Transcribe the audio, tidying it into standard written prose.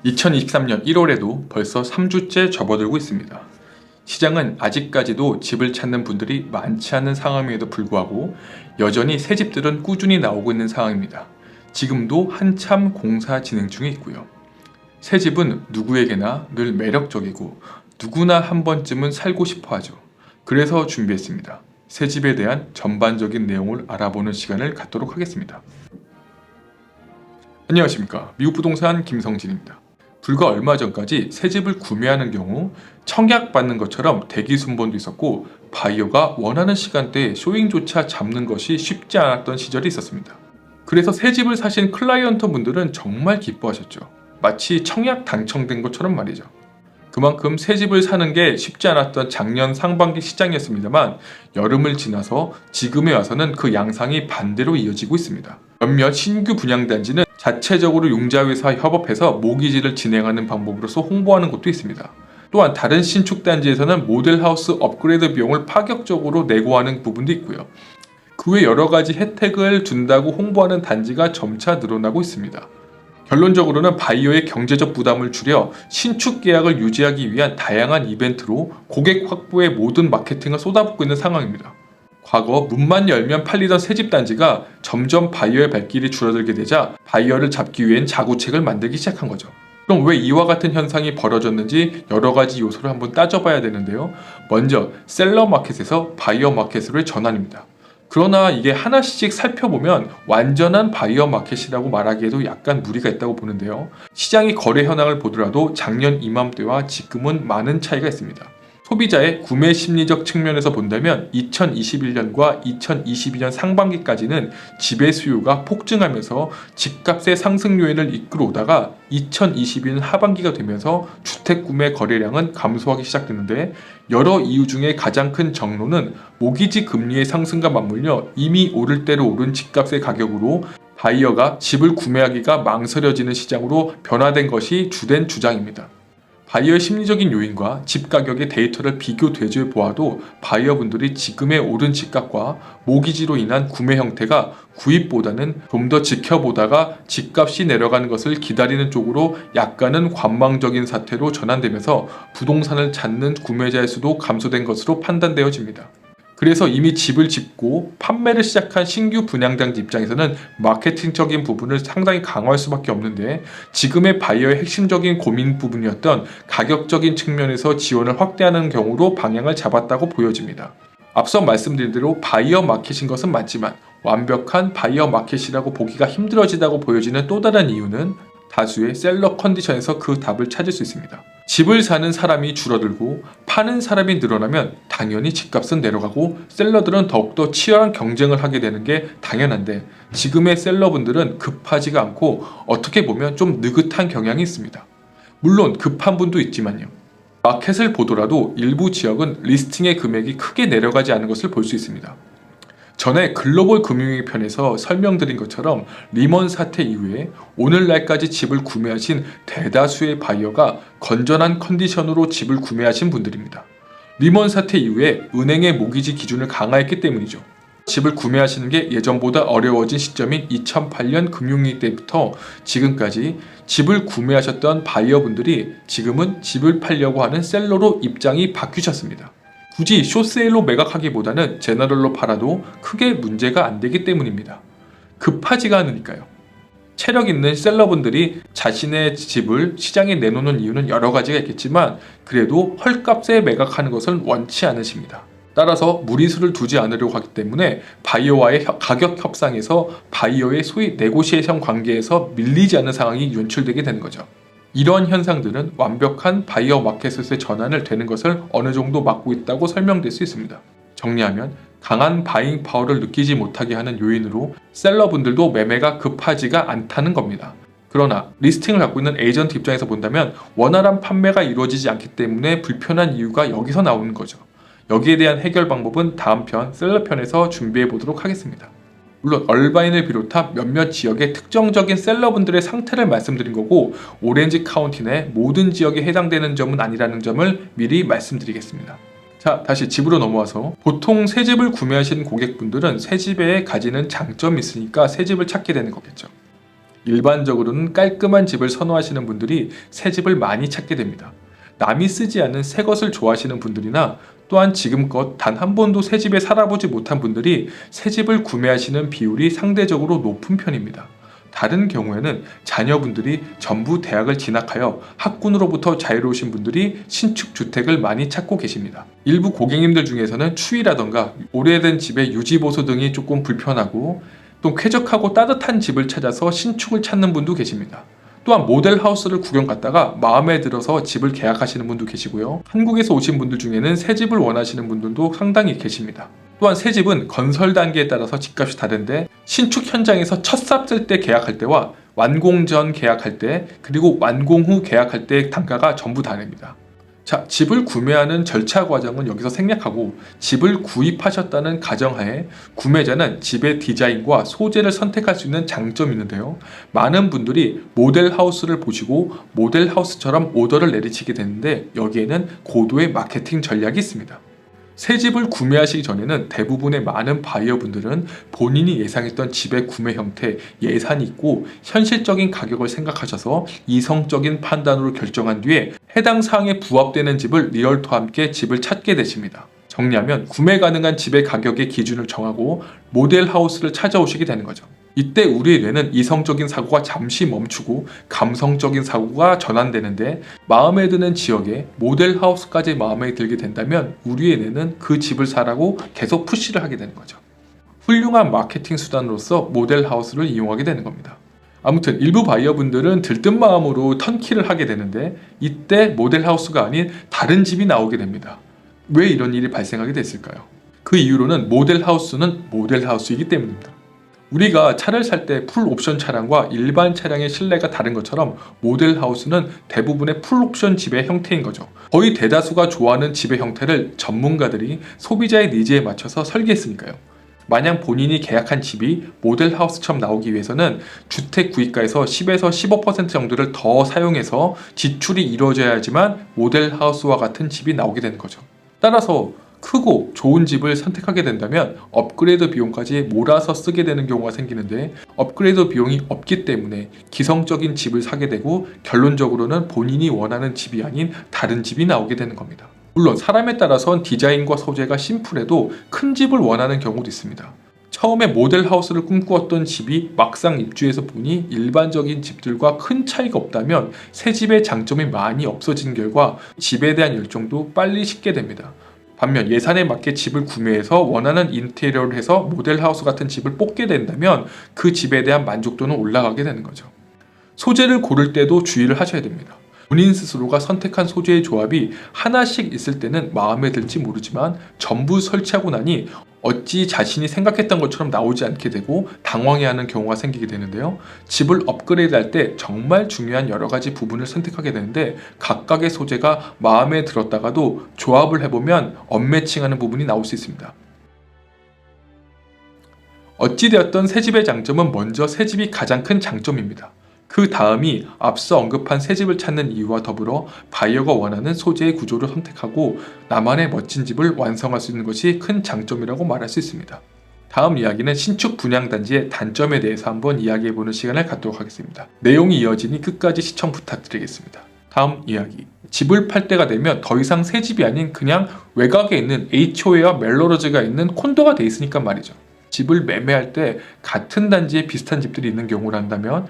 2023년 1월에도 벌써 3주째 접어들고 있습니다. 시장은 아직까지도 집을 찾는 분들이 많지 않은 상황임에도 불구하고 여전히 새 집들은 꾸준히 나오고 있는 상황입니다. 지금도 한참 공사 진행 중에 있고요. 새 집은 누구에게나 늘 매력적이고 누구나 한 번쯤은 살고 싶어 하죠. 그래서 준비했습니다. 새 집에 대한 전반적인 내용을 알아보는 시간을 갖도록 하겠습니다. 안녕하십니까. 미국 부동산 김성진입니다. 불과 얼마 전까지 새 집을 구매하는 경우 청약 받는 것처럼 대기 순번도 있었고 바이어가 원하는 시간대에 쇼잉조차 잡는 것이 쉽지 않았던 시절이 있었습니다. 그래서 새 집을 사신 클라이언트 분들은 정말 기뻐하셨죠. 마치 청약 당첨된 것처럼 말이죠. 그만큼 새 집을 사는 게 쉽지 않았던 작년 상반기 시장이었습니다만 여름을 지나서 지금에 와서는 그 양상이 반대로 이어지고 있습니다. 몇몇 신규 분양단지는 자체적으로 융자회사와 협업해서 모기지를 진행하는 방법으로서 홍보하는 곳도 있습니다. 또한 다른 신축단지에서는 모델하우스 업그레이드 비용을 파격적으로 내고 하는 부분도 있고요. 그 외 여러 가지 혜택을 준다고 홍보하는 단지가 점차 늘어나고 있습니다. 결론적으로는 바이어의 경제적 부담을 줄여 신축 계약을 유지하기 위한 다양한 이벤트로 고객 확보에 모든 마케팅을 쏟아붓고 있는 상황입니다. 과거 문만 열면 팔리던 새집 단지가 점점 바이어의 발길이 줄어들게 되자 바이어를 잡기 위한 자구책을 만들기 시작한 거죠. 그럼 왜 이와 같은 현상이 벌어졌는지 여러 가지 요소를 한번 따져봐야 되는데요. 먼저 셀러 마켓에서 바이어 마켓으로의 전환입니다. 그러나 이게 하나씩 살펴보면 완전한 바이어 마켓이라고 말하기에도 약간 무리가 있다고 보는데요. 시장의 거래 현황을 보더라도 작년 이맘때와 지금은 많은 차이가 있습니다. 소비자의 구매 심리적 측면에서 본다면 2021년과 2022년 상반기까지는 집의 수요가 폭증하면서 집값의 상승 요인을 이끌어 오다가 2022년 하반기가 되면서 주택 구매 거래량은 감소하기 시작했는데 여러 이유 중에 가장 큰 정로는 모기지 금리의 상승과 맞물려 이미 오를 대로 오른 집값의 가격으로 바이어가 집을 구매하기가 망설여지는 시장으로 변화된 것이 주된 주장입니다. 바이어의 심리적인 요인과 집 가격의 데이터를 비교 대조해 보아도 바이어분들이 지금의 오른 집값과 모기지로 인한 구매 형태가 구입보다는 좀 더 지켜보다가 집값이 내려가는 것을 기다리는 쪽으로 약간은 관망적인 사태로 전환되면서 부동산을 찾는 구매자의 수도 감소된 것으로 판단되어집니다. 그래서 이미 집을 짓고 판매를 시작한 신규 분양장지 입장에서는 마케팅적인 부분을 상당히 강화할 수밖에 없는데 지금의 바이어의 핵심적인 고민 부분이었던 가격적인 측면에서 지원을 확대하는 경우로 방향을 잡았다고 보여집니다. 앞서 말씀드린 대로 바이어 마켓인 것은 맞지만 완벽한 바이어 마켓이라고 보기가 힘들어지다고 보여지는 또 다른 이유는 다수의 셀러 컨디션에서 그 답을 찾을 수 있습니다. 집을 사는 사람이 줄어들고 파는 사람이 늘어나면 당연히 집값은 내려가고 셀러들은 더욱더 치열한 경쟁을 하게 되는 게 당연한데 지금의 셀러분들은 급하지가 않고 어떻게 보면 좀 느긋한 경향이 있습니다. 물론 급한 분도 있지만요. 마켓을 보더라도 일부 지역은 리스팅의 금액이 크게 내려가지 않은 것을 볼 수 있습니다. 전에 글로벌 금융위기 편에서 설명드린 것처럼 리먼 사태 이후에 오늘날까지 집을 구매하신 대다수의 바이어가 건전한 컨디션으로 집을 구매하신 분들입니다. 리먼 사태 이후에 은행의 모기지 기준을 강화했기 때문이죠. 집을 구매하시는 게 예전보다 어려워진 시점인 2008년 금융위기 때부터 지금까지 집을 구매하셨던 바이어분들이 지금은 집을 팔려고 하는 셀러로 입장이 바뀌셨습니다. 굳이 숏세일로 매각하기보다는 제너럴로 팔아도 크게 문제가 안 되기 때문입니다. 급하지가 않으니까요. 체력 있는 셀러분들이 자신의 집을 시장에 내놓는 이유는 여러 가지가 있겠지만 그래도 헐값에 매각하는 것을 원치 않으십니다. 따라서 무리수를 두지 않으려고 하기 때문에 바이어와의 가격 협상에서 바이어의 소위 네고시에이션 관계에서 밀리지 않는 상황이 연출되게 되는 거죠. 이러한 현상들은 완벽한 바이어 마켓에서의 전환을 되는 것을 어느 정도 막고 있다고 설명될 수 있습니다. 정리하면 강한 바잉 파워를 느끼지 못하게 하는 요인으로 셀러분들도 매매가 급하지가 않다는 겁니다. 그러나 리스팅을 갖고 있는 에이전트 입장에서 본다면 원활한 판매가 이루어지지 않기 때문에 불편한 이유가 여기서 나오는 거죠. 여기에 대한 해결 방법은 다음 편 셀러 편에서 준비해 보도록 하겠습니다. 물론 얼바인을 비롯한 몇몇 지역의 특정적인 셀러분들의 상태를 말씀드린 거고 오렌지 카운티 내 모든 지역에 해당되는 점은 아니라는 점을 미리 말씀드리겠습니다. 자, 다시 집으로 넘어와서 보통 새 집을 구매하시는 고객분들은 새 집에 가지는 장점이 있으니까 새 집을 찾게 되는 거겠죠. 일반적으로는 깔끔한 집을 선호하시는 분들이 새 집을 많이 찾게 됩니다. 남이 쓰지 않은 새 것을 좋아하시는 분들이나 또한 지금껏 단 한 번도 새 집에 살아보지 못한 분들이 새 집을 구매하시는 비율이 상대적으로 높은 편입니다. 다른 경우에는 자녀분들이 전부 대학을 진학하여 학군으로부터 자유로우신 분들이 신축 주택을 많이 찾고 계십니다. 일부 고객님들 중에서는 추위라던가 오래된 집의 유지보수 등이 조금 불편하고 또 쾌적하고 따뜻한 집을 찾아서 신축을 찾는 분도 계십니다. 또한 모델하우스를 구경 갔다가 마음에 들어서 집을 계약하시는 분도 계시고요. 한국에서 오신 분들 중에는 새 집을 원하시는 분들도 상당히 계십니다. 또한 새 집은 건설 단계에 따라서 집값이 다른데 신축 현장에서 첫 삽 쓸 때 계약할 때와 완공 전 계약할 때 그리고 완공 후 계약할 때의 단가가 전부 다릅니다. 자, 집을 구매하는 절차 과정은 여기서 생략하고 집을 구입하셨다는 가정하에 구매자는 집의 디자인과 소재를 선택할 수 있는 장점이 있는데요. 많은 분들이 모델하우스를 보시고 모델하우스처럼 오더를 내리치게 되는데 여기에는 고도의 마케팅 전략이 있습니다. 새 집을 구매하시기 전에는 대부분의 많은 바이어분들은 본인이 예상했던 집의 구매 형태, 예산이 있고 현실적인 가격을 생각하셔서 이성적인 판단으로 결정한 뒤에 해당 사항에 부합되는 집을 리얼터와 함께 집을 찾게 되십니다. 정리하면 구매 가능한 집의 가격의 기준을 정하고 모델하우스를 찾아오시게 되는 거죠. 이때 우리의 뇌는 이성적인 사고가 잠시 멈추고 감성적인 사고가 전환되는데 마음에 드는 지역에 모델하우스까지 마음에 들게 된다면 우리의 뇌는 그 집을 사라고 계속 푸시를 하게 되는 거죠. 훌륭한 마케팅 수단으로서 모델하우스를 이용하게 되는 겁니다. 아무튼 일부 바이어분들은 들뜬 마음으로 턴키를 하게 되는데 이때 모델하우스가 아닌 다른 집이 나오게 됩니다. 왜 이런 일이 발생하게 됐을까요? 그 이유로는 모델하우스는 모델하우스이기 때문입니다. 우리가 차를 살 때 풀옵션 차량과 일반 차량의 실내가 다른 것처럼 모델하우스는 대부분의 풀옵션 집의 형태인 거죠. 거의 대다수가 좋아하는 집의 형태를 전문가들이 소비자의 니즈에 맞춰서 설계했으니까요. 만약 본인이 계약한 집이 모델하우스처럼 나오기 위해서는 주택 구입가에서 10에서 15% 정도를 더 사용해서 지출이 이루어져야지만 모델하우스와 같은 집이 나오게 되는 거죠. 따라서 크고 좋은 집을 선택하게 된다면 업그레이드 비용까지 몰아서 쓰게 되는 경우가 생기는데 업그레이드 비용이 없기 때문에 기성적인 집을 사게 되고 결론적으로는 본인이 원하는 집이 아닌 다른 집이 나오게 되는 겁니다. 물론 사람에 따라선 디자인과 소재가 심플해도 큰 집을 원하는 경우도 있습니다. 처음에 모델하우스를 꿈꾸었던 집이 막상 입주해서 보니 일반적인 집들과 큰 차이가 없다면 새 집의 장점이 많이 없어진 결과 집에 대한 열정도 빨리 식게 됩니다. 반면 예산에 맞게 집을 구매해서 원하는 인테리어를 해서 모델하우스 같은 집을 뽑게 된다면 그 집에 대한 만족도는 올라가게 되는 거죠. 소재를 고를 때도 주의를 하셔야 됩니다. 본인 스스로가 선택한 소재의 조합이 하나씩 있을 때는 마음에 들지 모르지만 전부 설치하고 나니 어찌 자신이 생각했던 것처럼 나오지 않게 되고 당황해하는 경우가 생기게 되는데요. 집을 업그레이드 할 때 정말 중요한 여러 가지 부분을 선택하게 되는데 각각의 소재가 마음에 들었다가도 조합을 해보면 언매칭하는 부분이 나올 수 있습니다. 어찌되었던 새집의 장점은 먼저 새집이 가장 큰 장점입니다. 그 다음이 앞서 언급한 새집을 찾는 이유와 더불어 바이어가 원하는 소재의 구조를 선택하고 나만의 멋진 집을 완성할 수 있는 것이 큰 장점이라고 말할 수 있습니다. 다음 이야기는 신축 분양단지의 단점에 대해서 한번 이야기해보는 시간을 갖도록 하겠습니다. 내용이 이어지니 끝까지 시청 부탁드리겠습니다. 다음 이야기. 집을 팔 때가 되면 더 이상 새 집이 아닌 그냥 외곽에 있는 HOA와 멜로러즈가 있는 콘도가 돼 있으니까 말이죠. 집을 매매할 때 같은 단지에 비슷한 집들이 있는 경우를 한다면